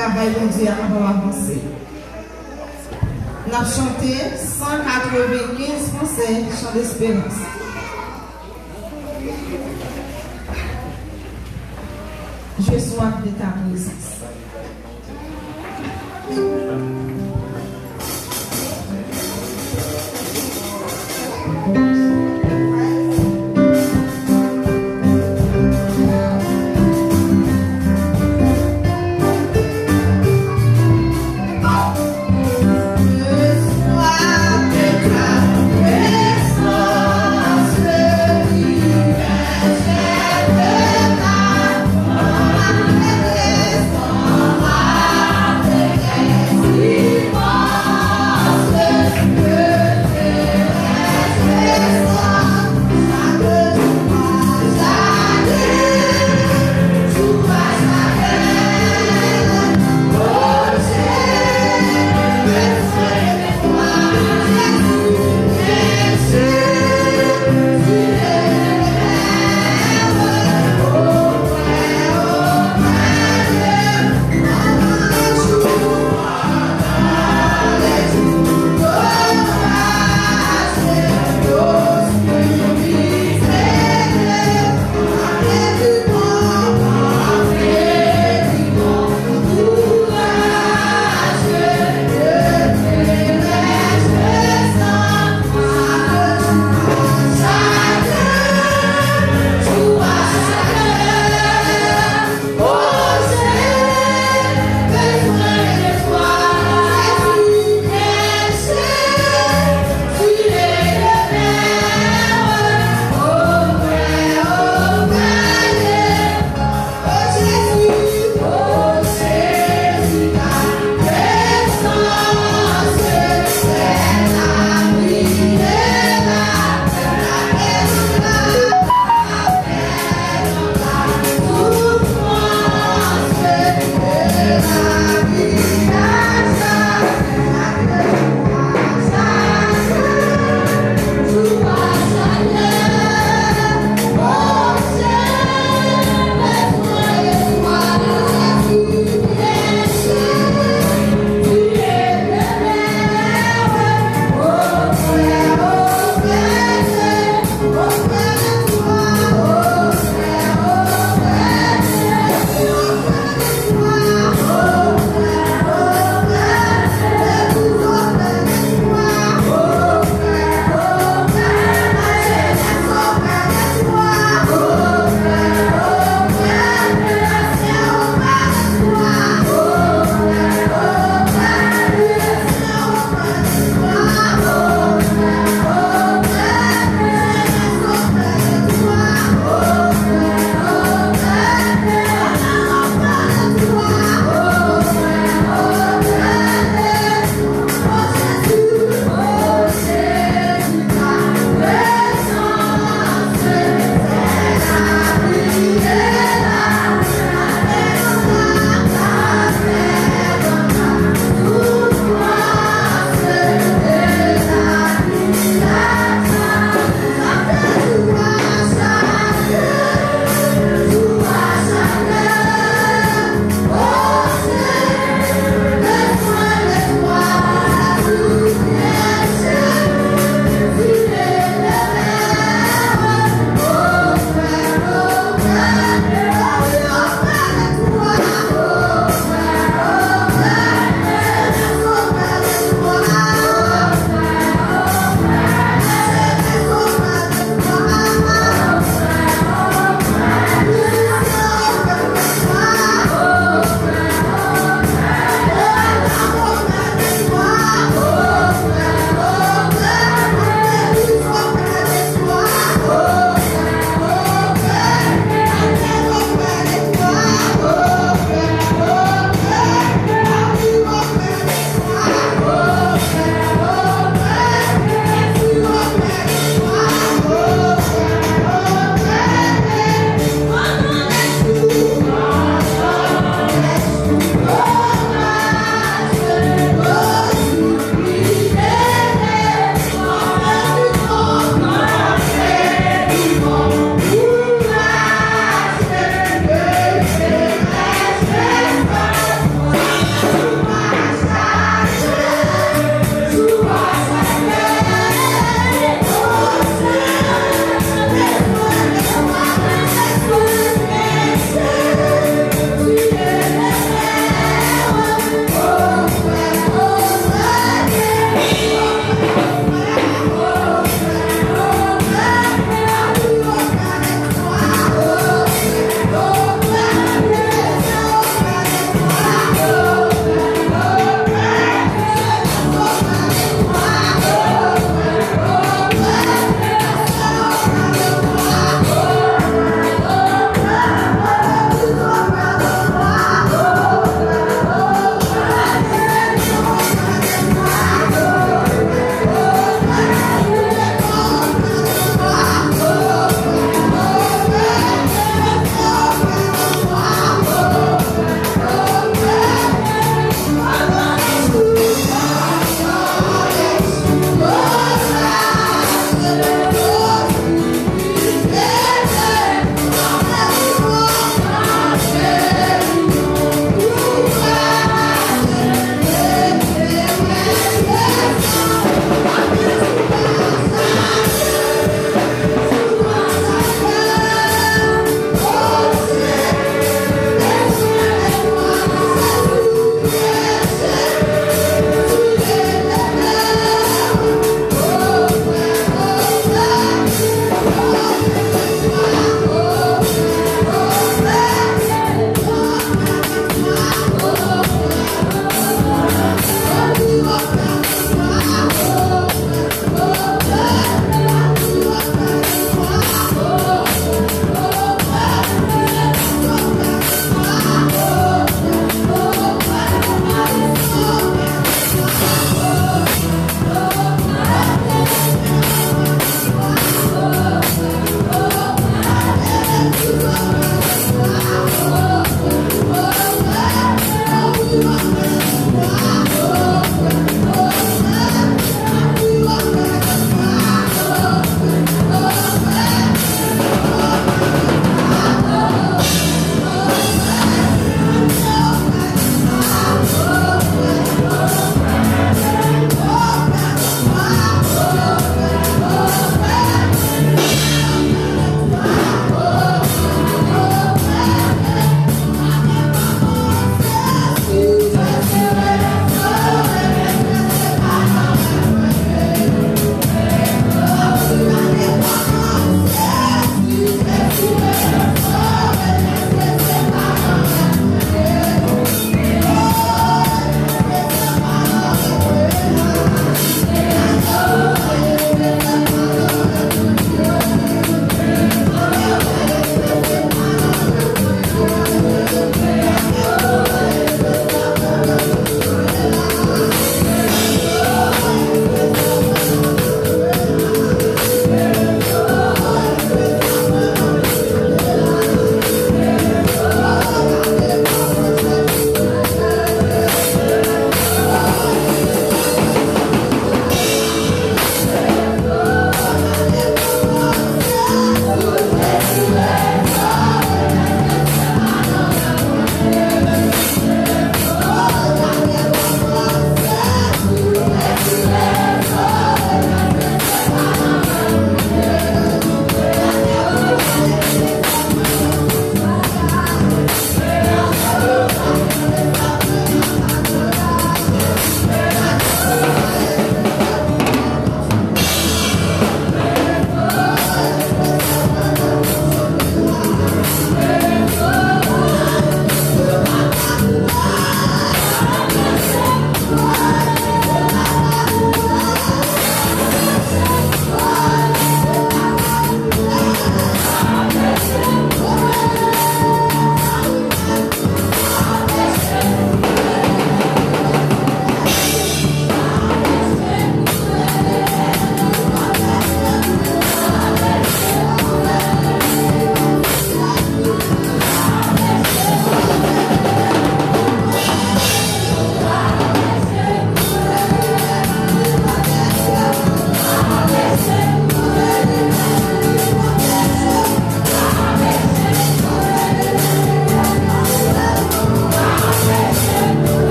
travail de Dieu avant d'avancer. Nous avons chanté 195 français, chant d'espérance. Je sois de ta présence. Yes.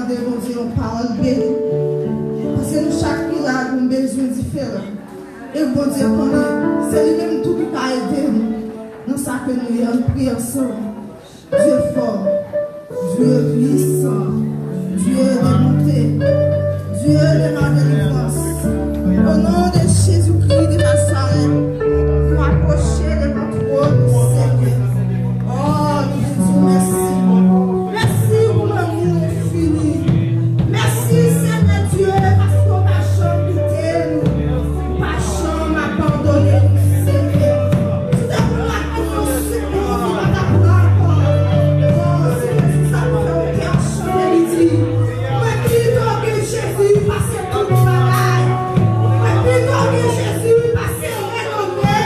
demander, mon Dieu, une parole bénie. Parce que nous, chaque qui a un besoin différent. Et bon Dieu, c'est lui-même tout qui a aidé nous. Dans ça que nous avons prié ensemble. Dieu est fort, Dieu est puissant, Dieu est démonté, Dieu est de ma délivrance. Au nom de Jésus-Christ de Nazareth, nous approcher de notre trône, Seigneur. Oh, nous disons merci. Merci pour l'amour infini. Merci, Seigneur Dieu, parce qu'on m'a chanté nous. Ma chambre m'a pardonné, Seigneur. Tout à pour la confiance, Seigneur, qui va t'apprendre encore. Oh, Seigneur, c'est ça que nous fait un chant de midi. Mais plutôt que Jésus, parce que tout le travail. Mais plutôt que Jésus, parce que rénové.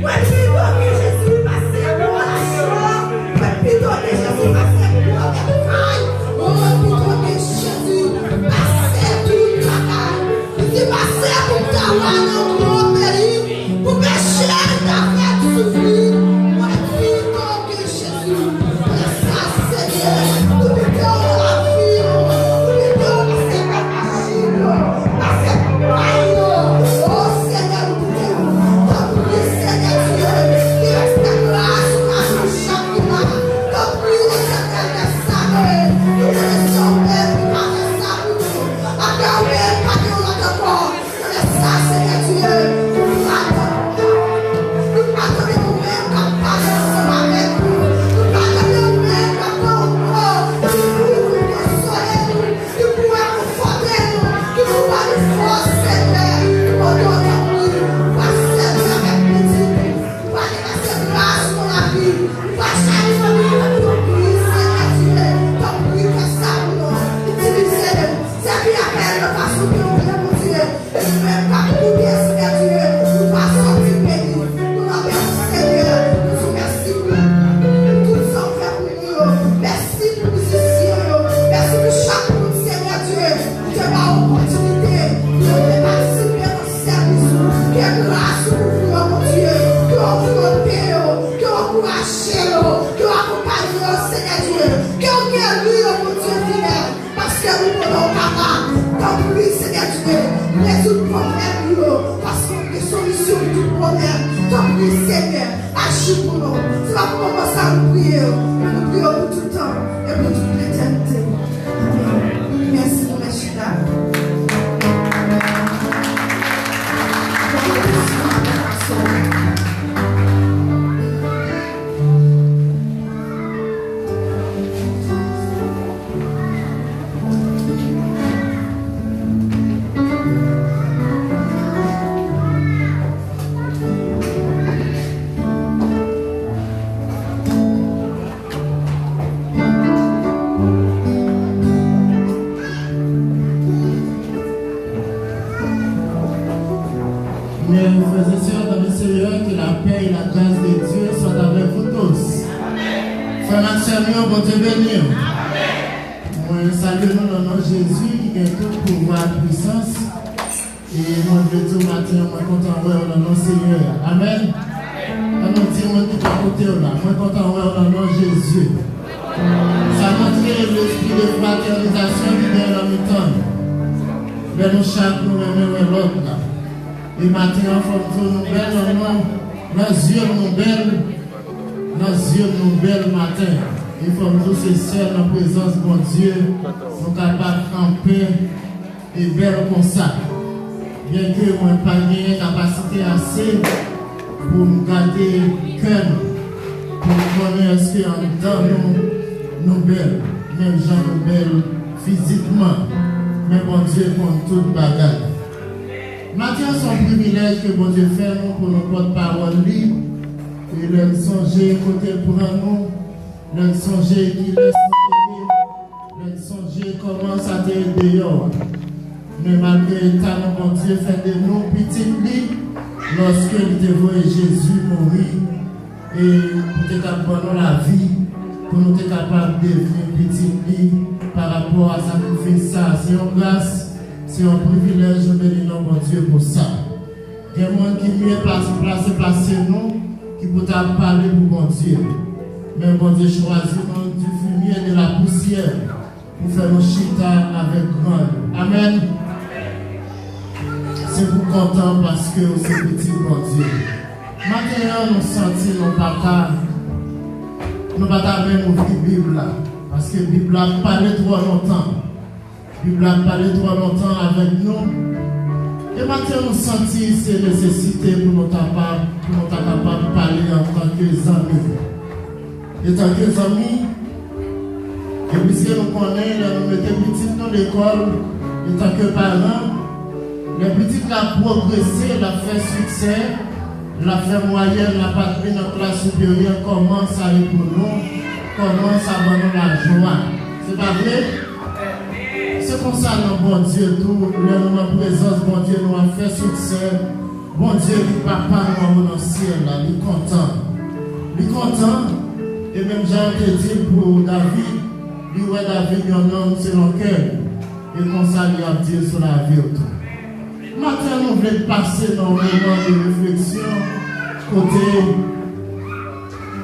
Mais plutôt que Jésus, parce que pour la chambre. Mais plutôt que Jésus, parce que pour la travail. Oh, plutôt que Jésus, parce que tout le travail. Il passé pour travail dans mon pays. Pour pécher, d'affaires souffrir. Mais plutôt que Jésus, parce que Seigneur, nous mettons la vie. Nous mettons la séparation. La séparation. Oh Seigneur, nous disons, t'as pris Seigneur Dieu, qui reste grâce à nous chaque mois. T'as pris les éternels saints. Nous connaissons même pas de ça pour nous. Encore même pas de l'autre corps. Nous laissons ça Seigneur Dieu. Nous attendons. Nous attendons nous-mêmes quand nous parlons ensemble avec nous. Nous attendons nous-mêmes quand nous parlons. Nous pouvons nous consoler nous. Nous pouvons nous fonder nous. Nous pouvons nous forcer Seigneur. Nous pouvons nous appuyer. Nous pouvons servir avec plaisir. Nous pouvons déverser grâce pour la vie. Nous pouvons changer la vie de notre vie Seigneur Dieu. Ton bruit fait ça pour nous. Utilisez-nous. Servir avec le façon que nous voulons mon Dieu. Et nous-mêmes quand nous bien Seigneur Dieu. Nous passons du pays. Nous remercions Seigneur. Nous vous remercions pour tout ça fait pour nous. Merci pour nous ici. Merci pour chaque monde Seigneur Dieu. Que ma opportunité de participer au service. Que grâce pour vous mon Dieu. Que vous montez. Que vous encouragez. Que vous accompagnez Seigneur Dieu. Que vous guérissez mon Dieu fidèle. Parce que nous sommes capables. Comme lui Seigneur Dieu. Résoudre problème. Parce qu'on a des solutions de tout problème. Comme lui Seigneur. Agis pour nous. C'est pas pour commencer à nous prier. Nous prions pour tout le temps. Et pour toute l'éternité. Amen. Merci pour la chita. Mes frères et sœurs dans le Seigneur, que la paix et la grâce de Dieu soient avec vous tous. Frère Maxime, bon Dieu béni. Moi, saluons le nom de Jésus qui a tout pouvoir et puissance. Et moi, je dis au matin, moi, content de voir le nom Seigneur. Amen. On nous dit, moi, qui est à côté là, moi, content de voir le nom Jésus. Ça montre l'esprit de fraternisation qui est dans le temps. Mais nous, chaque nous, même l'autre là. Et maintenant, il faut que nous belles, nos yeux nous belles, matin. Il faut que nous ces seuls en présence de mon Dieu, nous capables de camper et belles comme ça. Bien que moi pas gagné capacité assez pour nous garder cœur, pour nous connaître ce qu'en dedans nous belles, même gens nous belles physiquement, mais mon Dieu compte toute bagarre. Maintenant, c'est un privilège que bon Dieu fait nous pour nos porte-parole libres. Et leur songer côté pour nous, leur songer qui laisse nous aider, leur songer comment ça t'aide dehors. Mais malgré ça, mon Dieu fait de nous petits lits lorsque nous devons Jésus mourir et pour être capable de la vie, pour nous être capables de devenir petits lits par rapport à sacrifice ça. C'est une grâce. C'est un privilège de bénir notre Dieu pour ça. Il y a des gens qui mieux placé nous, qui peuvent parler pour mon Dieu. Mais mon Dieu choisit du fumier de la poussière pour faire nos chita avec grand. Amen. C'est pour content parce que c'est petit bon Dieu. Maintenant, nous sentons nos batailles même ouvrir la Bible là. Parce que la Bible a parlé trop longtemps. La Bible a parlé trop longtemps avec nous. Et maintenant, nous sentons ces nécessités pour nous capables de parler en tant que amis. Et tant que amis, et puisque nous connaissons, nous mettons les petits dans l'école, et tant que parents, les petits ont progressé, la fait succès, la fait moyenne, la patrie dans la classe supérieure commence à aller pour nous, commence à donner la joie. C'est pas vrai? C'est comme ça, non, bon Dieu, tout, nous en présence, bon Dieu, nous a fait succès. Bon Dieu, qui papa nous dans le ciel, là, il est content. Il est content. Et même j'ai dit pour David, lui, ouais, David, il y a un homme selon lequel, et comme ça, il a dit sur la vie autour. Maintenant, nous voulons passer dans un moment de réflexion, côté.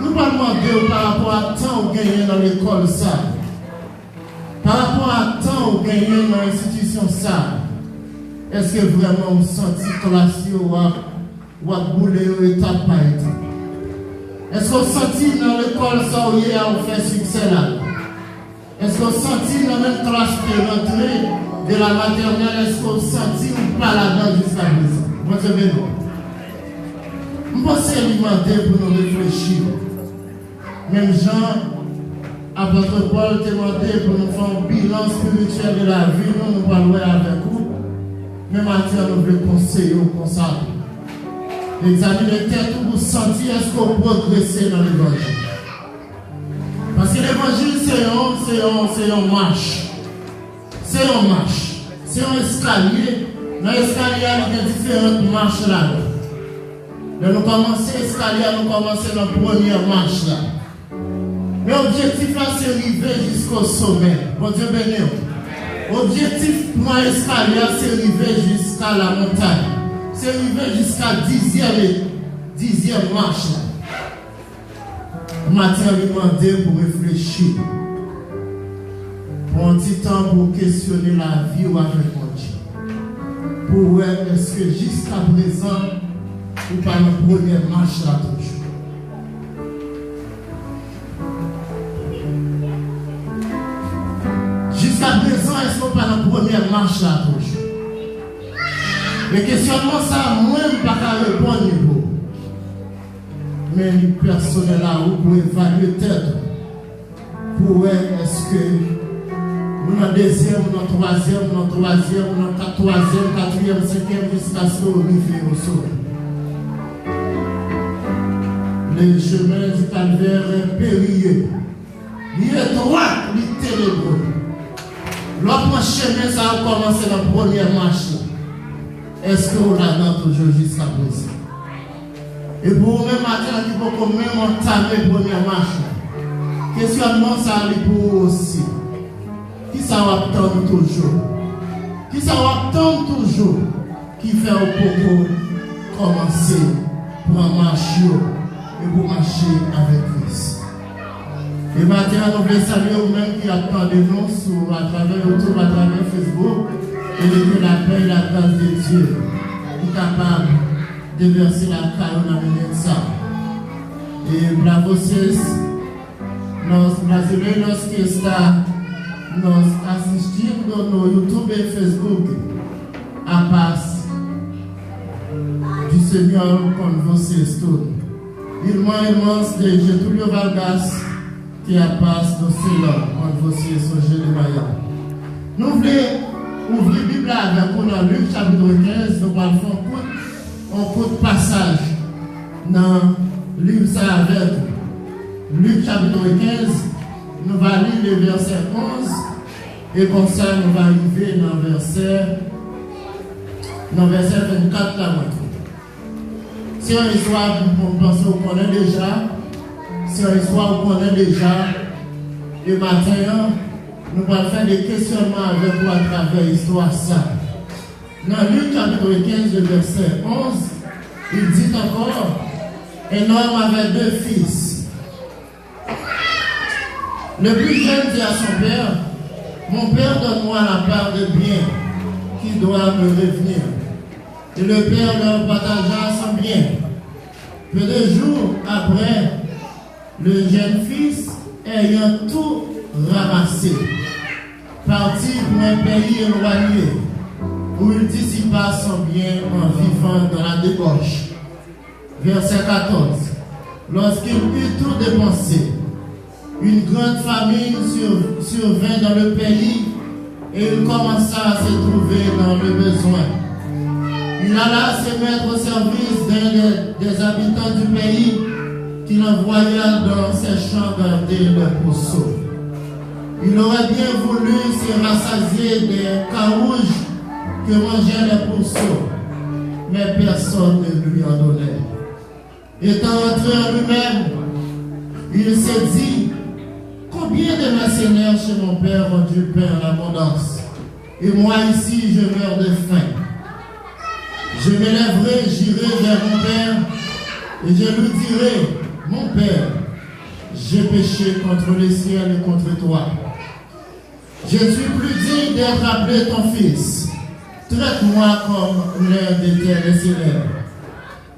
Nous ne pas demander par rapport à temps où gagner dans l'école, ça. Par rapport à temps où gagner dans l'institution, ça. Est-ce que vraiment vous sentez classe ou à bouler ou étape par étape? Est-ce que vous sentez dans l'école ça où il y a fait succès là? Est-ce que vous sentez dans la même classe de rentrée de la maternelle? Est-ce que vous sentez ou pas là-dedans jusqu'à présent? Moi je vais non. Je pense alimenter pour nous réfléchir. Même Jean, apôtre Paul demandé pour nous faire un bilan spirituel de la vie, nous parlons avec vous. Mais maintenant, nous voulons conseiller au consacré. Examiner tête pour sentir est-ce qu'on progresse dans l'évangile. Parce que l'évangile, c'est un marche. C'est un marche. C'est un escalier. Dans l'escalier, il y a différentes marches là. Nous commençons l'escalier, nous commençons la première marche là. Mais l'objectif là, c'est arriver jusqu'au sommet. Bon Dieu béni. L'objectif pour l'escalier, c'est arriver jusqu'à la montagne. C'est arriver jusqu'à 10e marche. Matin, demander pour réfléchir. Pour un petit temps pour questionner la vie ou avec mon Dieu. Pour voir est-ce que jusqu'à présent, ou pas la première marche là toujours. Jusqu'à présent, est-ce qu'on pas la première marche là toujours? Le questionnement, ça, moi-même, pas qu'à répondre niveau. Mais le personnel là, vous pouvez évaluer tête. Pour voir est-ce que nous en deuxième, nous en troisième, nous en troisième, quatrième, cinquième, jusqu'à ce qu'on arrive au sommet. Le chemin du calvaire est périlleux. Il est droit, il est ténébreux. L'autre chemin, ça a commencé la première marche. Est-ce que vous l'avez toujours jusqu'à présent? Et pour vous-même, matin, il faut quand même entamer la première marche. Questionnement, ça arrive pour vous aussi. Qui ça va attendre toujours? Qui ça va attendre toujours? Qui fait au propos commencer pour marcher et pour marcher avec Christ. Et maintenant, nous voulons saluer vous-même qui attendez nous à travers YouTube, à travers Facebook. Et que la paix et la grâce de Dieu est capable de verser la carrière dans ça. Et bravo, c'est nos brasileiros lorsqu'ils nous assistent dans nos YouTube et Facebook à passe du Seigneur comme vocês todos. Irmã e irmãs de Getúlio Vargas que a paz do Senhor com vocês hoje de manhã. Nous voulons ouvrir la Bible avec nous dans Luc chapitre 15, nous allons faire un coup de passage dans le livre ça avec Luc chapitre 15, nous allons lire le verset 11 et comme ça nous allons arriver dans le verset 24 là. C'est une histoire qu'on pense qu'on connaît déjà, c'est une histoire qu'on connaît déjà, et maintenant nous allons faire des questionnements avec vous à travers l'histoire ça. Dans Luc chapitre 15, verset 11, il dit encore, un homme avait 2 fils. Le plus jeune dit à son père, Mon Père, donne-moi la part de bien qui doit me revenir. Et le Père leur partagea son bien. Peu de jours après, le jeune fils, ayant tout ramassé, partit pour un pays éloigné, où il dissipa son bien en vivant dans la débauche. Verset 14. Lorsqu'il eut tout dépensé, une grande famine survint dans le pays et il commença à se trouver dans le besoin. Il alla se mettre au service d'un des habitants du pays qu'il envoya dans ses champs garder le pourceau. Il aurait bien voulu se rassasier des carouges que mangeaient les pourceaux, mais personne ne lui en donnait. Étant entré en lui-même, il s'est dit: combien de mercenaires chez mon père ont du pain en abondance, et moi ici je meurs de faim. Je m'élèverai, j'irai vers mon père, et je lui dirai: mon père, j'ai péché contre le ciel et contre toi. Je ne suis plus digne d'être appelé ton fils. Traite-moi comme l'un de tes mercenaires.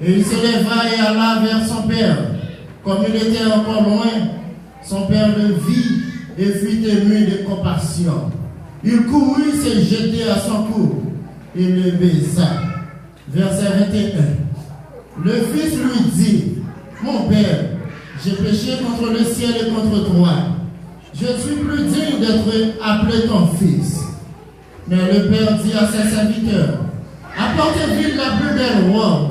Et il se leva et alla vers son père. Comme il était encore loin, son père le vit et fut ému de compassion. Il courut se jeter à son cou et le baisa. Verset 21. Le fils lui dit: mon père, j'ai péché contre le ciel et contre toi. Je ne suis plus digne d'être appelé ton fils. Mais le père dit à ses serviteurs: apportez-lui la plus belle robe.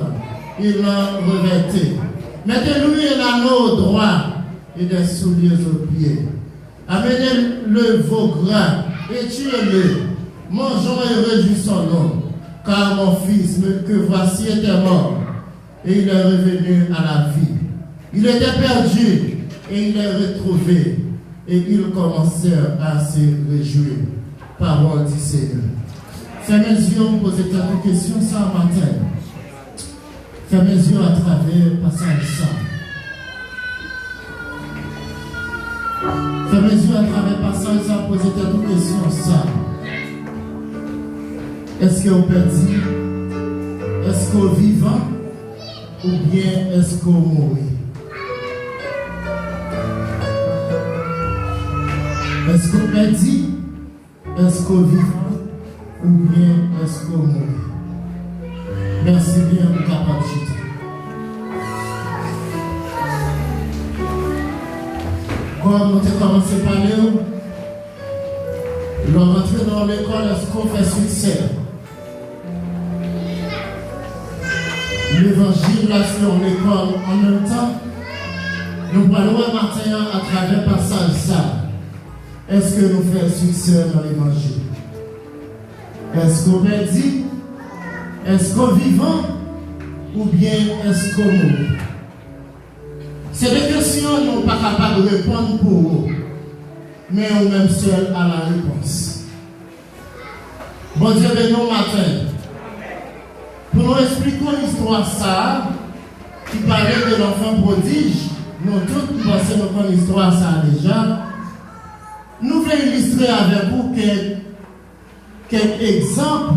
Il l'en revêtit. Mettez-lui un anneau droit et des souliers aux pieds. Amenez-le veau gras et tuez-le. Mangeons et réjouissons-nous, car mon fils que voici était mort et il est revenu à la vie. Il était perdu et il est retrouvé, et ils commencèrent à se réjouir. Parole du Seigneur. Fermez les yeux, posez quelques questions ça matin. Fermez les yeux à travers passage ça. Fermez les yeux à travers passage ça, posez quelques questions ça. Est-ce qu'on perdu? Est-ce qu'on vivant? Ou bien est-ce qu'on mourit? Est-ce qu'on perdu? Est-ce qu'on vivant? Ou bien est-ce qu'on mourit? Merci bien pour capacité. Comme nous avons commencé par là, l'entrée dans l'école, est-ce qu'on fait succès? L'évangile là sur l'école en même temps, nous parlons matin à travers passage ça. Est-ce que nous faisons succès dans l'évangile? Est-ce qu'on dit? Est-ce qu'on vivant? Ou bien est-ce qu'on mourit? C'est des questions que nous ne sommes pas capables de répondre pour vous. Mais on même seul à la réponse. Bon Dieu, nous matin. Pour nous expliquer l'histoire ça, qui parlait de l'enfant prodige, nous tous pensons que nous l'histoire ça déjà. Nous voulons illustrer avec vous quelques exemples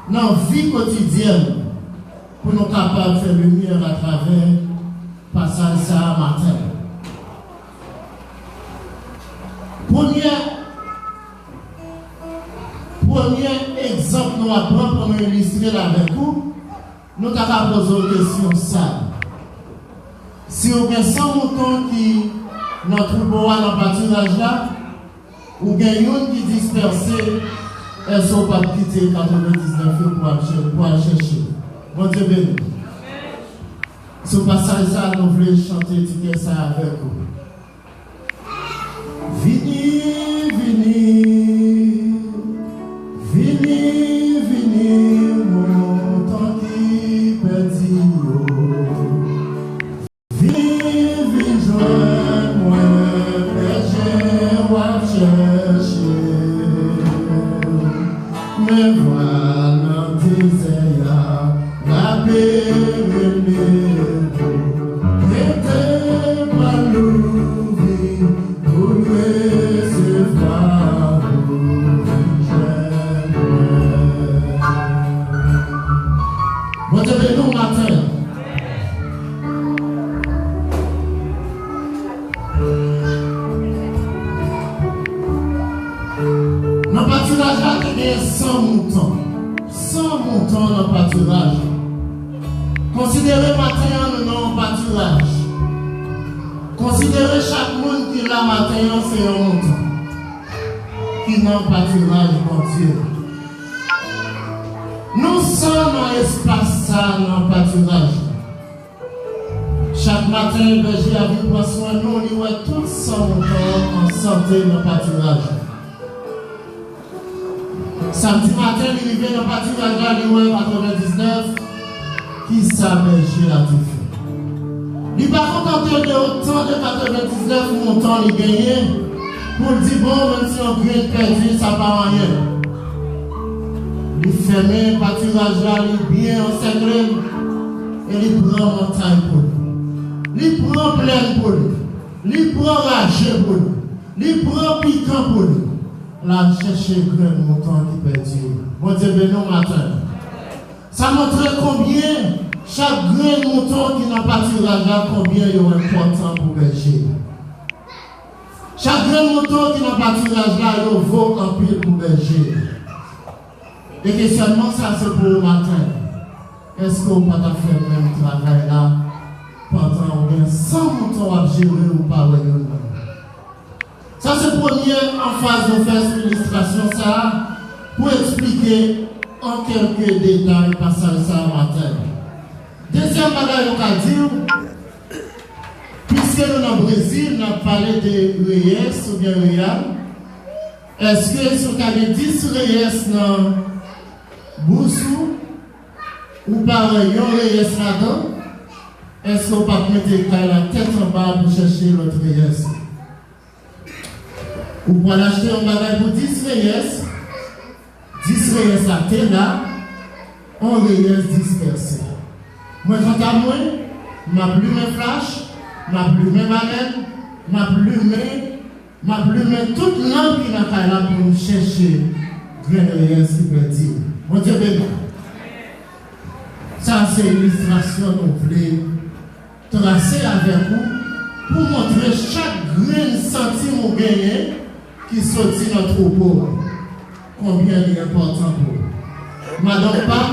dans la vie quotidienne pour nous capables de faire lumière à travers le passage ça matin. Premier exemple nous apprend pour nous illustrer avec vous, nous avons posé une question ça. Si vous avez 100 moutons qui notre troupeau dans le pâturage là, ou gagnons qui dispersés, elles ne sont pas quittées 99 pour aller chercher. Bon Dieu béni. Ce passage là, nous voulons chanter ça avec vous. Vini, vini, vini, vini, mon temps qui perdit. Vini, vini, joins-moi, berger, moi chercher. Me voilà désert, la paix venue, était pas lourd. pâturage là qui est 100 moutons. 100 moutons dans le pâturage. Considérez matin dans le pâturage. Considérez chaque monde qui l'a matin, c'est un mouton. Qui n'a pas pâturage, mon Dieu. Nous sommes dans l'espace ça, dans le pâturage. Chaque matin, le berger a vu prendre soin de nous, il voit tout son moutons en santé dans le pâturage. Samedi matin, il est venu dans le pâturage, là, il voit 99, qui ça berger a tout fait. Il n'est pas contenté de autant de 99 moutons il gagné pour dire bon, même si on vient perdu, ça ne va rien. Il ferme le pâturage là, il bien encerclé et il prend montagne pour lui. Il prend pleine pour lui. Il prend rageux pour lui. Il prend piquant pour lui. Là, chercher grain mouton qui perdu. Bon Dieu, béni matin. Ça montre combien chaque grain de mouton qui n'a pas tirage là, combien il est important pour berger. Chaque grain de mouton qui n'a pas tirage là, il vaut un pile pour berger. Et questionnement, ça c'est pour le matin. Est-ce qu'on peut faire le même travail là pendant bien 100 moutons à gérer ou pas? Ça c'est première en phase de faire cette illustration ça pour expliquer en quelques détails le passage ça matin. Deuxième bagage qu'on a dit, puisque nous dans le Brésil, nous avons parlé de Reyes ou bien Real, est-ce que si on avait 10 Reyes dans Boussou ou par un Reyes là-dedans, est-ce qu'on peut mettre la tête en bas pour chercher l'autre Reyes? Ou pour acheter un bagage pour 10 Reyes, 10 Reyes à terre là, on Reyes dispersé. Moi, quant à moi, ma plume flash, ma plume banane, ma plume toute langue qui n'a pas là pour nous chercher grain de Reyes qui peut dire. Mon Dieu béni. Ça, c'est l'illustration que nous voulons tracer avec vous pour montrer chaque grain centime au gagné qui sortit dans notre troupeau. Combien il est important pour vous. Madame Pam,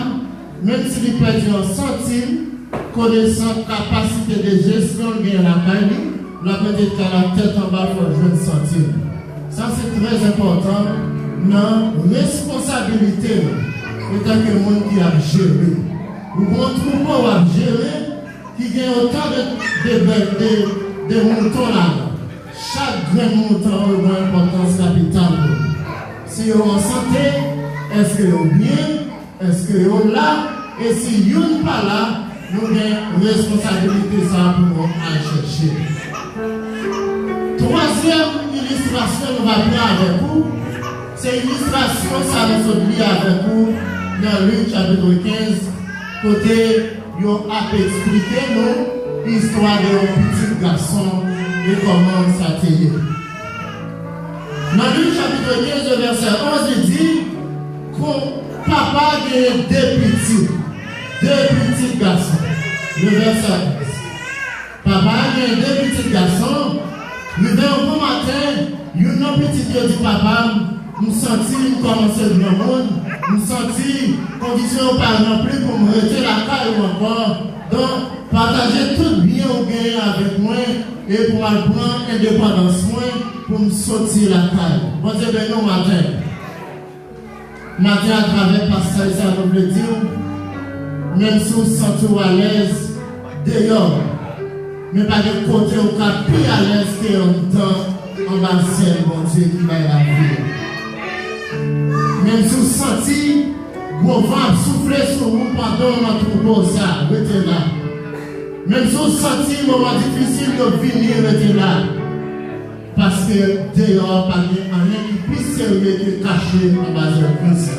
même si il perd un centime, connaissant capacité de gestion de la caille, la peut-être qu'à la tête en bas pour jouer un centime. Ça, c'est très important. Non, responsabilité, étant que le monde qui a géré. Ou bon troupeau à gérer, qui gagne autant de moutons là. Chaque grain de mouton a une importance capitale. Si vous êtes en santé, est-ce que vous êtes bien, est-ce que vous êtes là, et si vous n'êtes pas là, nous avons une responsabilité ça pour aller chercher. Troisième illustration, nous allons faire avec vous. C'est l'illustration, ça nous oublie avec vous dans Luc chapitre 15, côté il a expliqué nous l'histoire de petit garçon et comment ça a été. Dans Luc chapitre 15, verset 11, il dit que papa a deux petits garçons. Le verset 11. Papa a deux petits garçons. Le bon matin, il y a un petit Dieu dit papa, nous sentis commencer le monde, nous sentis conditions par non plus pour me retirer la caille ou encore. Donc, partager tout bien au gain avec moi et pour prendre indépendance moi pour me sortir la caille. Bon Dieu béni matin. Matin à travers passage ça nous veut dire, même si vous sentez à l'aise dehors, mais pas de côté au cas plus à l'aise que en temps en bas ciel, bon Dieu qui va la vie. Même si vous sentez vos vents souffler sur vous pendant notre troupeau, ça, restez là. Même si vous sentez un moment difficile de venir, restez là. Parce que dehors, pas de rien qui puisse servir que caché en bas de Christ.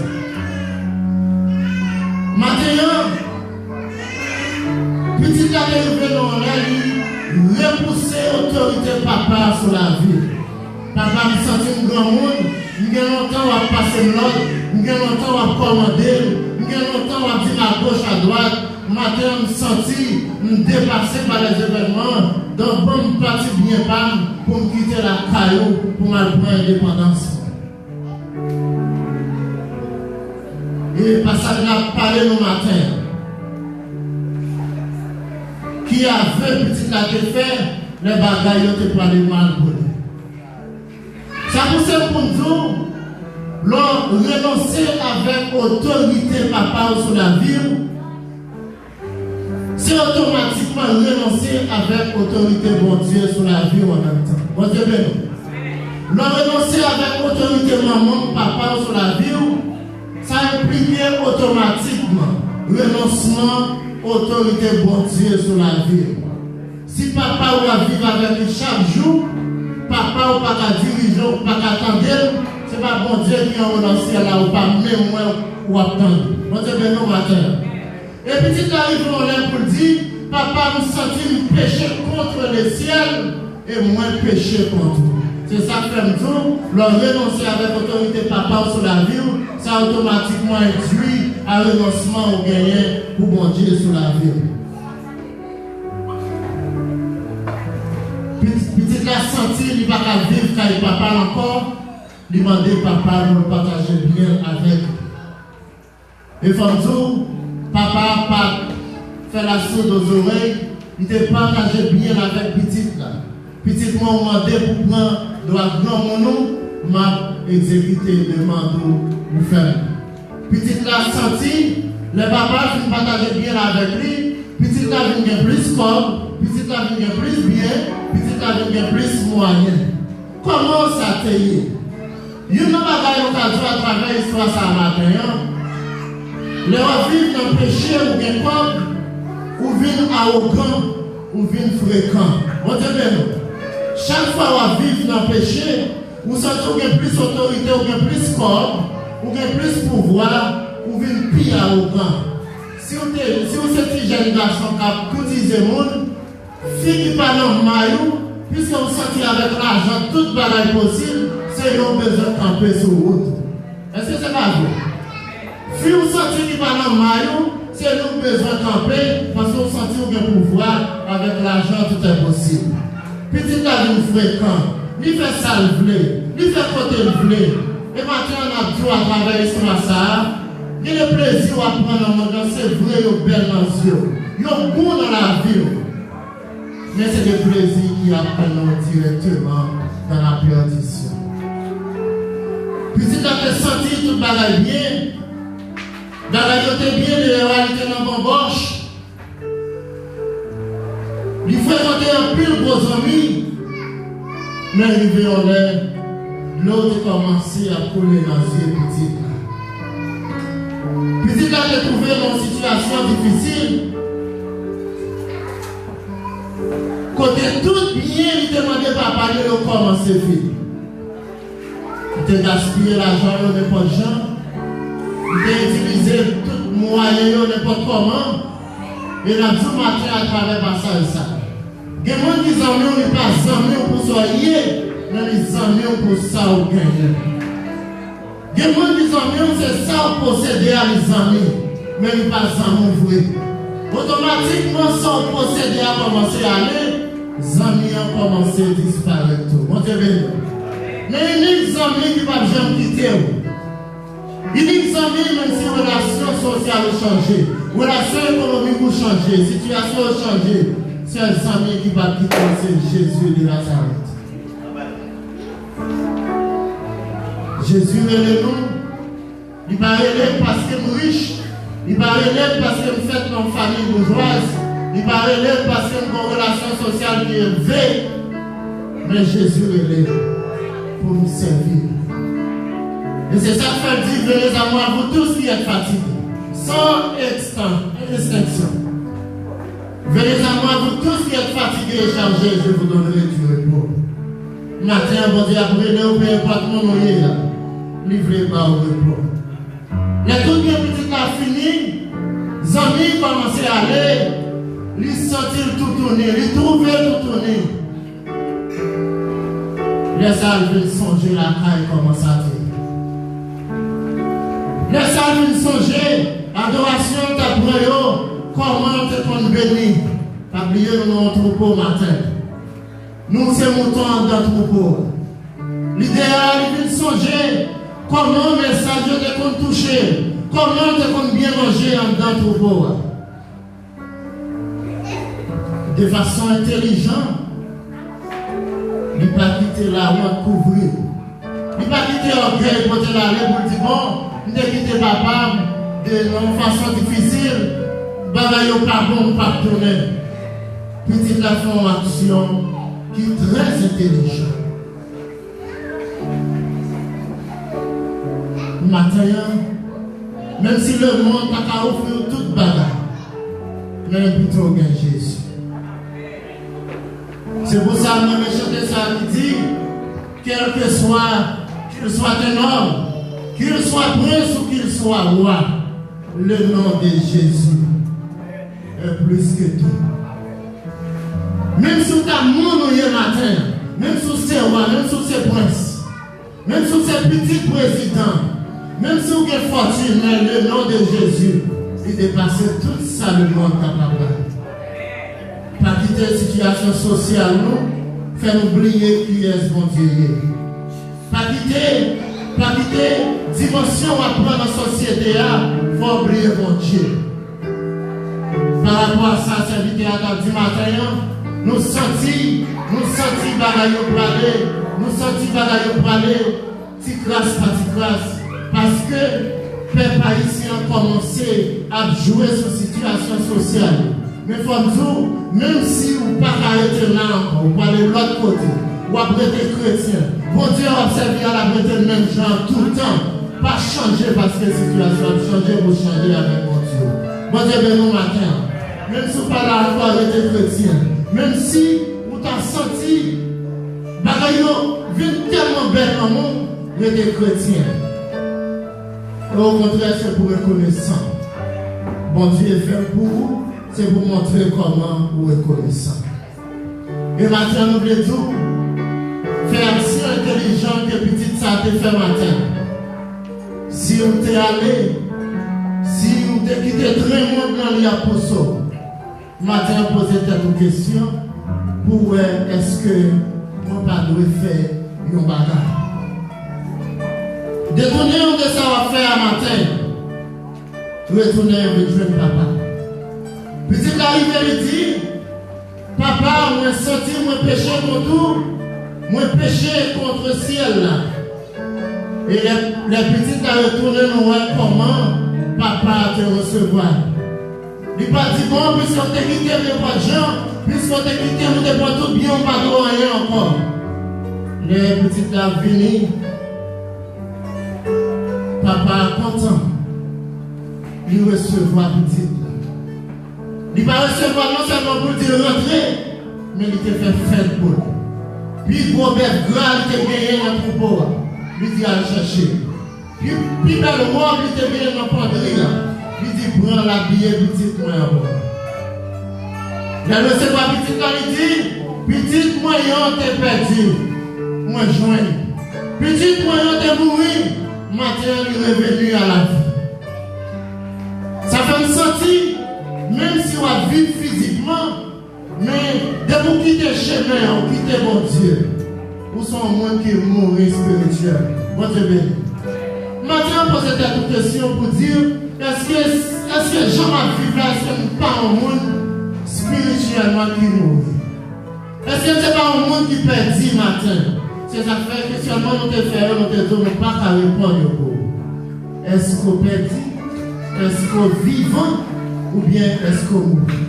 Maintenant, petit arrivé dans la repousser l'autorité papa sur la vie. Papa me sentit un grand monde, il y a longtemps à passer l'ordre, il y a longtemps à commander, il y a longtemps à dire à gauche, à droite. Matin, je me sentis dépassé par les événements, donc bon, je parti bien pour me quitter la caillou pour ma prendre l'indépendance. Et passage là, parler nos matins. Qui avait petit la faire, les bagailles ont été parlé mal pour lui. Ça vous sert pour nous, l'on renoncer avec autorité papa sur la vie, c'est automatiquement renoncer avec autorité bon Dieu sur la vie en même temps. Bon Dieu béni. L'on renoncer avec autorité maman, papa sur la vie, ça implique automatiquement renoncement autorité bon Dieu sur la vie. Si papa ou à vivre avec lui chaque jour, papa ou pas qu'à diriger ou pas qu'à attendre, c'est pas bon Dieu qui a renoncé là ou pas même moi ou attendre. Bon Dieu béni au matin. Et petit arrive on l'air pour dire, papa nous sentit péché contre le ciel et moins péché contre vous. C'est ça que fait tout, leur renoncer avec autorité papa sur la vie, ça automatiquement induit un renoncement au gagné pour bon Dieu sur la vie. Petit la senti, il va pas vivre quand il papa encore, il demande papa de le partager bien avec. Et Fantou, papa pas fait la sourde aux oreilles, il te partage bien avec petite là. Petite m'a demandé pour prendre droit grand mon m'a exécuté le manteau pour faire. Petite là senti, le papa qui partage bien avec lui, petite là vient plus corps, petite là vient plus bien, petite là vient plus moyen. Comment ça te y? Il n'y a pas d'occasion à travers l'histoire ça matin. Les gens vivent dans le péché ou bien quoi, ou vivent arrogant, ou vivent fréquent. Bon Dieu béni. Chaque fois qu'on vit dans le péché, vous sentez qu'il y a plus d'autorité, ou bien plus corps, ou bien plus pouvoir, ou bien pire arrogant. Si vous êtes un jeune garçon qui a tout dit le monde, fille qui parle en maillot, puisque vous sentez avec l'argent toute bagaille possible, c'est un besoin de camper sur route. Est-ce que c'est pas vrai? Si vous sentez qui parle en maillot, c'est un besoin de camper, parce que vous sentez qu'il y a pouvoir, avec l'argent tout est possible. Petit la vie fréquent, il fait ça le vlé, il fait côté le vlé. Et maintenant on a dit à travers l'histoire ça, il y a le plaisir à prendre un moment, c'est vrai, il y a belle dans les yeux, il y a bon dans la vie. Mais c'est le plaisir qui apprennent directement dans la perdition. Petit la fait sentir tout le bagage bien, dans la vie bien, les réalités dans mon boche. Il fréquentait un pile gros amis, mais arrivé en l'air, l'autre commençait à couler dans les yeux petit. Petit a été trouvé dans une situation difficile. Côté tout bien, il demandait papa de commencer vite. Il a gaspillé l'argent de n'importe gens. Il a utilisé tout moyen de n'importe comment. Et la tout matin à travers le passage ça. Il y a des gens qui ne pas amis pour soigner, mais les amis pour ça ou gagner. Il y a des gens qui c'est ça ou posséder à les amis, mais ils ne pas amis vrai. Automatiquement, sans posséder à commencer à aller, les amis ont commencé à disparaître. Mon Dieu béni. Mais il y a des amis qui ne vont jamais quitter. Il y a des amis, même si la relation sociale a changé, la relation économique a changé, la situation a changé, c'est un ami qui va quitter, c'est Jésus de Nazareth. Jésus est nous. Il va aller parce qu'il est riche. Il va aller parce qu'il fait dans une famille bourgeoise. Il va aller parce qu'il a une relation sociale qui est élevée. Mais Jésus est là pour nous servir. Et c'est ça que fait dire, venez à moi, vous tous qui êtes fatigués, sans extinction. Venez à moi, vous tous qui êtes fatigués et chargés, je vous donnerai du repos. Matin, bon Dieu, après, peu importe mon nom, livrez pas au repos. Les tout bien petites là fini, les amis commencent à aller, ils sentent tout tourner, ils trouvent tout tourner. Les salves songer la caille commence à dire. Les salves songer, adoration t'apprend comment te qu'on béni. Pas oublier nous troupeau matin. Nous c'est moutons dans troupeau. L'idéal il songer comment le message de qu'on toucher, Comment te compte bien manger en dedans troupeau? De façon intelligente. Il ne va pas quitter la route couvrir. Il ne va pas quitter l'orgueil pour te l'aller pour dire bon, il ne quitte papa de façon difficile. Bagaille pas bon, pas tourner. Petite la font action qui est très intelligente. Matin, même si le monde n'a qu'à offrir toute bagarre, mais plutôt gagne Jésus. C'est pour ça que je vais chanter ça qui dit, quel que soit, qu'il soit un homme, qu'il soit prince ou qu'il soit roi, le nom de Jésus est plus que tout. Même si tu as mon hier matin, même si c'est roi, même si c'est prince, même si c'est petit président, même si vous avez fortune, mais le nom de Jésus, il dépasse tout ça le monde capable. Pas quitter la situation sociale, nous, faire oublier qui est ce bon Dieu. Pas quitter dimension à prendre dans la société, il faut oublier mon Dieu. Par rapport à ça, c'est l'invité à du matin, nous sentis bagaille pour aller, nous sentis bagaille pour aller, petit classe, pas classe. Parce que les peuple haïtien a commencé à jouer sur la situation sociale. Mais il faut dire, même si vous ne pouvez pas arrêter là encore, vous allez de l'autre côté, vous après des chrétiens, bon Dieu a observé à la prêter le même genre tout le temps. Pas changer parce que la situation a changé, vous changez avec mon Dieu. Bon Dieu, ben nous matin, même si vous ne pouvez pas encore arrêter chrétien, même si vous avez senti, bagaille vient tellement belle dans le monde, vous êtes chrétiens. Au contraire, c'est pour reconnaissant. Bon Dieu est fait pour vous, c'est pour montrer comment vous êtes reconnaissant. Et maintenant, nous voulons tout faire si intelligent que petite ça te fait matin. Si on t'est allé, si on t'est quitté très monde dans l'apostole, matin, poser cette question pour est-ce que mon pas doit faire une bagarre. Détourner de savoir-faire à matin. Retourner avec jeune papa. Petit arrivé, il dit, papa, moi senti, moi péché contre tout, moi péché contre le ciel là. Et les petites a retourné nous voir comment papa te recevoir. Il n'a pas dit, bon, puisqu'on t'a quitté les pas de gens, puisqu'on t'a quitté, nous te pas tout bien, on pas de rien encore. Les petites a venu. Papa content, il recevra petite. Il va recevoir non seulement pour dire rentrer, mais il te fait fête pour lui. Puis Robert Gras, il te gagné dans le troupeau, il dit à le chercher. Puis belle robe, il te gagné dans le penderie là. Il dit prends la billet petite moi encore. Il recevoir petite là, il dit petite moyen t'es perdu, moi joint. Petite moyen t'es mouru. Matin, il est revenu à la vie. Ça fait me sentir, même si on vit physiquement, mais dès que vous quittez le chemin, vous quittez mon Dieu. Vous sont moins qui mourir spirituel. Bon Dieu béni. Maintenant, on pose cette question pour dire est-ce que Jean-Marc vivra, est-ce que nous pas un monde spirituellement qui mourit? Est-ce que ce n'est pas un monde qui perdit matin? C'est ça fait que seulement nous te faisons, nous te donnons pas qu'à répondre. Est-ce qu'on perdit? Est-ce qu'on vivant? Ou bien est-ce qu'on mourut?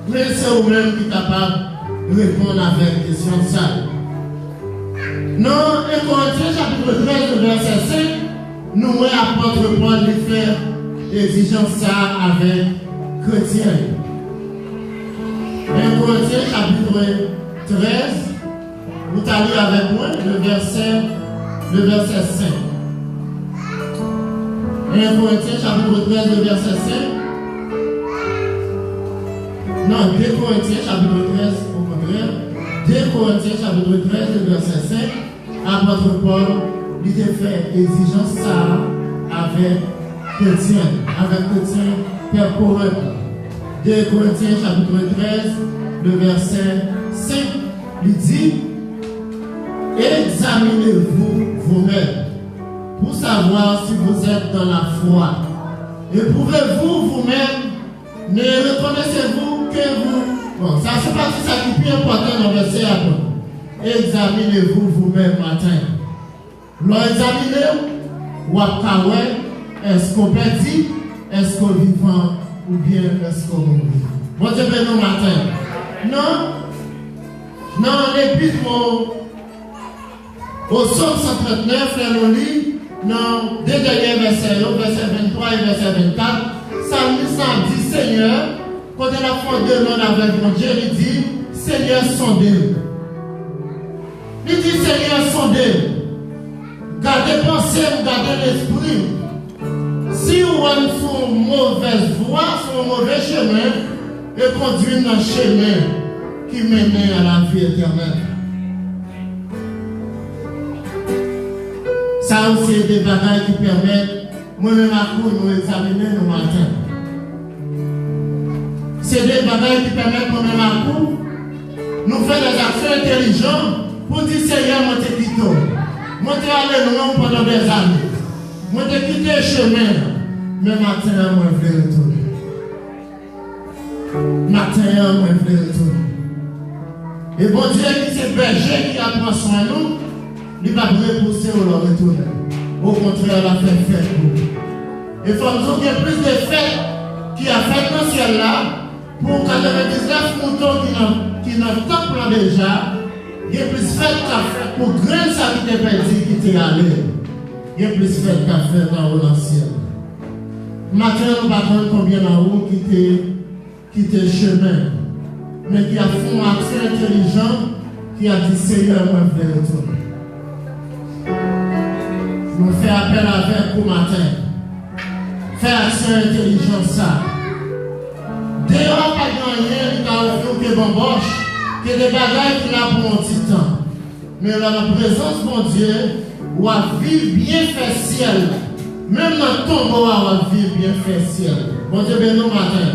Mais c'est vous-même qui est capable de répondre avec la question de ça. Non, 1 Corinthiens chapitre 13, verset 5, nous apôtre Paul lui faire exigence ça avec chrétien. 1 Corinthiens chapitre 13, vous allez avec moi le verset 5. 1 Corinthiens chapitre 13, le verset 5. Non, 2 Corinthiens chapitre 13, au contraire. 2 Corinthiens chapitre 13, le verset 5. Apôtre Paul, il a fait exigence ça avec chrétien, Père Corinthe. 2 Corinthiens chapitre 13, le verset 5, il dit examinez-vous vous-même pour savoir si vous êtes dans la foi. Éprouvez-vous vous-même, ne reconnaissez-vous que vous. Bon, ça c'est pas ça qui est plus important dans le verset après. Examinez-vous vous-même matin. L'examinez, ou est-ce qu'on perdit, est-ce qu'on vivant, ou bien est-ce qu'on mourit. Bon Dieu béni matin. Non, l'épître au Psaume 139, nous lit, dans deux derniers versets, verset 23 et verset 24, Psalmiste dit Seigneur, quand elle a fondé le monde avec mon Dieu, il dit Seigneur, sondez. Il dit Seigneur, sondez. Gardez pensée, gardez l'esprit. Si vous avez une mauvaise voie, sur un mauvais chemin, et conduire dans le chemin qui mène à la vie éternelle. Ça aussi est des bagages qui permettent, moi-même à coup, nous examiner nos matins. C'est des bagages qui permettent, moi-même à coup, nous faire des actions intelligentes pour dire Seigneur, moi te quitté. Moi te allé nous pendant des années. Moi te quitté le chemin. Mais maintenant, moi je vais retourner. Maintenant, moi je vais retourner. Et bon Dieu qui c'est berger qui apprend soin de nous, il va repousser ou le retourner. Au contraire, il a fait fête pour nous. Et il faut nous dire plus de fêtes qui a fait dans ce ciel-là pour 99 moutons qui n'ont pas plan déjà. Il y a plus de fêtes qu'à faire pour grand ça qui t'est perdu, qui t'est allé. Il y a plus de fêtes qu'à faire dans le ciel. Maintenant, nous ne savons pas combien d'en haut qui t'est chemin, mais qui a fait un action intelligent, qui a dit Seigneur, moi je vais retourner. Nous faisons appel avec pour matin. Faire action intelligente ça. Dehors, pas de rien, il y a que bamboche, que des bagages qui là pour un petit temps. Mais dans la présence de mon Dieu, on va vivre bien fait ciel. Même dans le tombeau, on va vivre bien fait ciel. Bon Dieu, béni nous matin.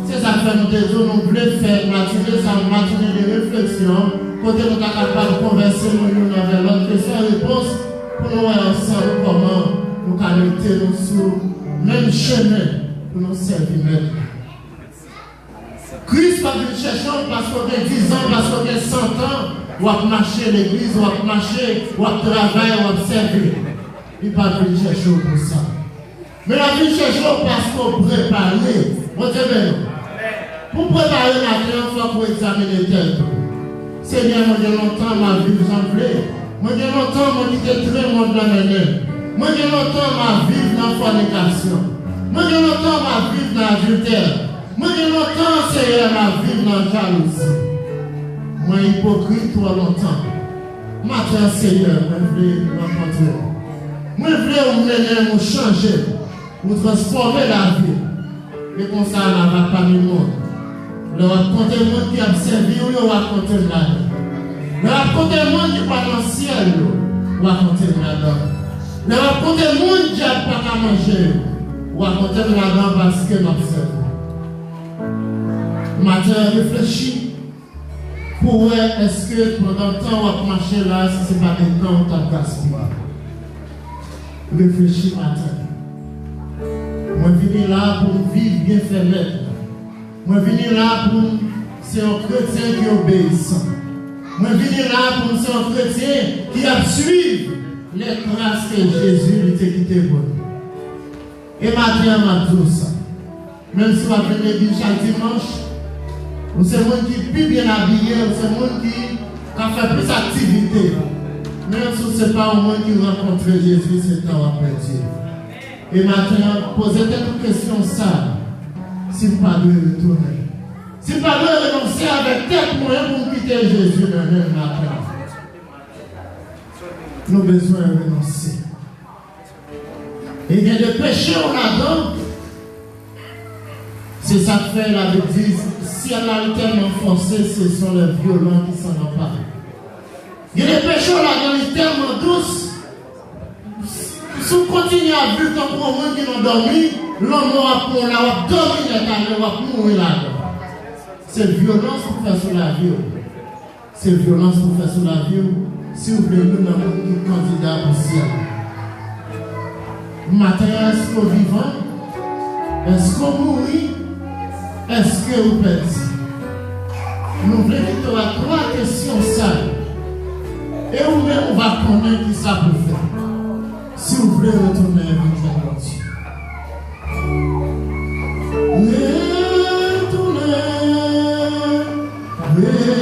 C'est ça que nous disons, nous voulons faire matinée de réflexion, côté nous sommes capables de converser nous avec l'autre question-réponse, pour nous voir ensemble comment nous connecter nous sur le même chemin pour nous servir maintenant. Christ va venir chercher parce qu'on a 10 ans, parce qu'on a 100 ans, on va marcher l'église, on va marcher, on va travailler, on va servir. Il va venir chercher pour ça. Mais la vie cherche parce qu'on prépare. Bon Dieu, pour préparer la vie, il faut examiner tel. Seigneur, moi j'ai longtemps ma vie, j'en voulais. Moi j'ai longtemps ma vie était très monde dans mes mains. Moi j'ai longtemps ma vie dans la fornication. Moi j'ai longtemps ma vie dans l'adultère. Moi j'ai longtemps, Seigneur, ma vie dans la jalousie. Moi hypocrite trop longtemps. Maintenant, Seigneur, moi je voulais me rencontrer. Moi je voulais vous mener, vous changer, vous transformer la vie. Et comme ça, on va pas le monde. Le raconter le monde qui a servi, on va raconter la vie. Le raconter le monde qui va dans le ciel, on va raconter là-dedans. Le raconter le monde qui n'a pas qu'à manger, on va raconter là-dedans parce que nous servons. Matin, réfléchis. Pour est-ce que pendant le temps on va marcher là, si ce n'est pas des temps où tu as gaspillé. Réfléchis matin. Moi, je viens là pour vivre bien fait maître. Moi, je viens là pour c'est un chrétien qui obéit. Moi, je viens là pour c'est un chrétien qui a suivi les traces que Jésus lui a quitté pour nous. Et matin, on m'a dit ça. Même si on va venir à l'église chaque dimanche, ou c'est monde qui est plus bien habillé, ou c'est monde qui a fait plus d'activité. Même si ce n'est pas un monde qui rencontre Jésus, c'est temps après Dieu. Et maintenant, posez cette question ça. Si vous ne pouvez pas retourner. Si vous ne pouvez pas renoncer avec tel moyen pour quitter Jésus le même matin. Nous avons besoin de renoncer. Et il y a des péchés au dedans. C'est ça que fait la Bible. Si elle a tellement forcé, ce sont les violents qui s'en emparent. Il y a des péchés là-dedans, tellement douces. Si on continue à vivre comme pour monde qui n'ont dormi, l'homme va dormir là-dedans, va mourir là-dedans. C'est violence pour faire sur la vie. C'est violence pour faire sur la vie. Si vous voulez, nous avons un candidat au ciel. Matin, est-ce qu'on vivant? Est-ce qu'on mourit? Est-ce que vous perdez? Nous venons à 3 questions ça. Et vous-même, on va connaître qui ça peut faire. Si vous voulez retourner avec Dieu. Retournez.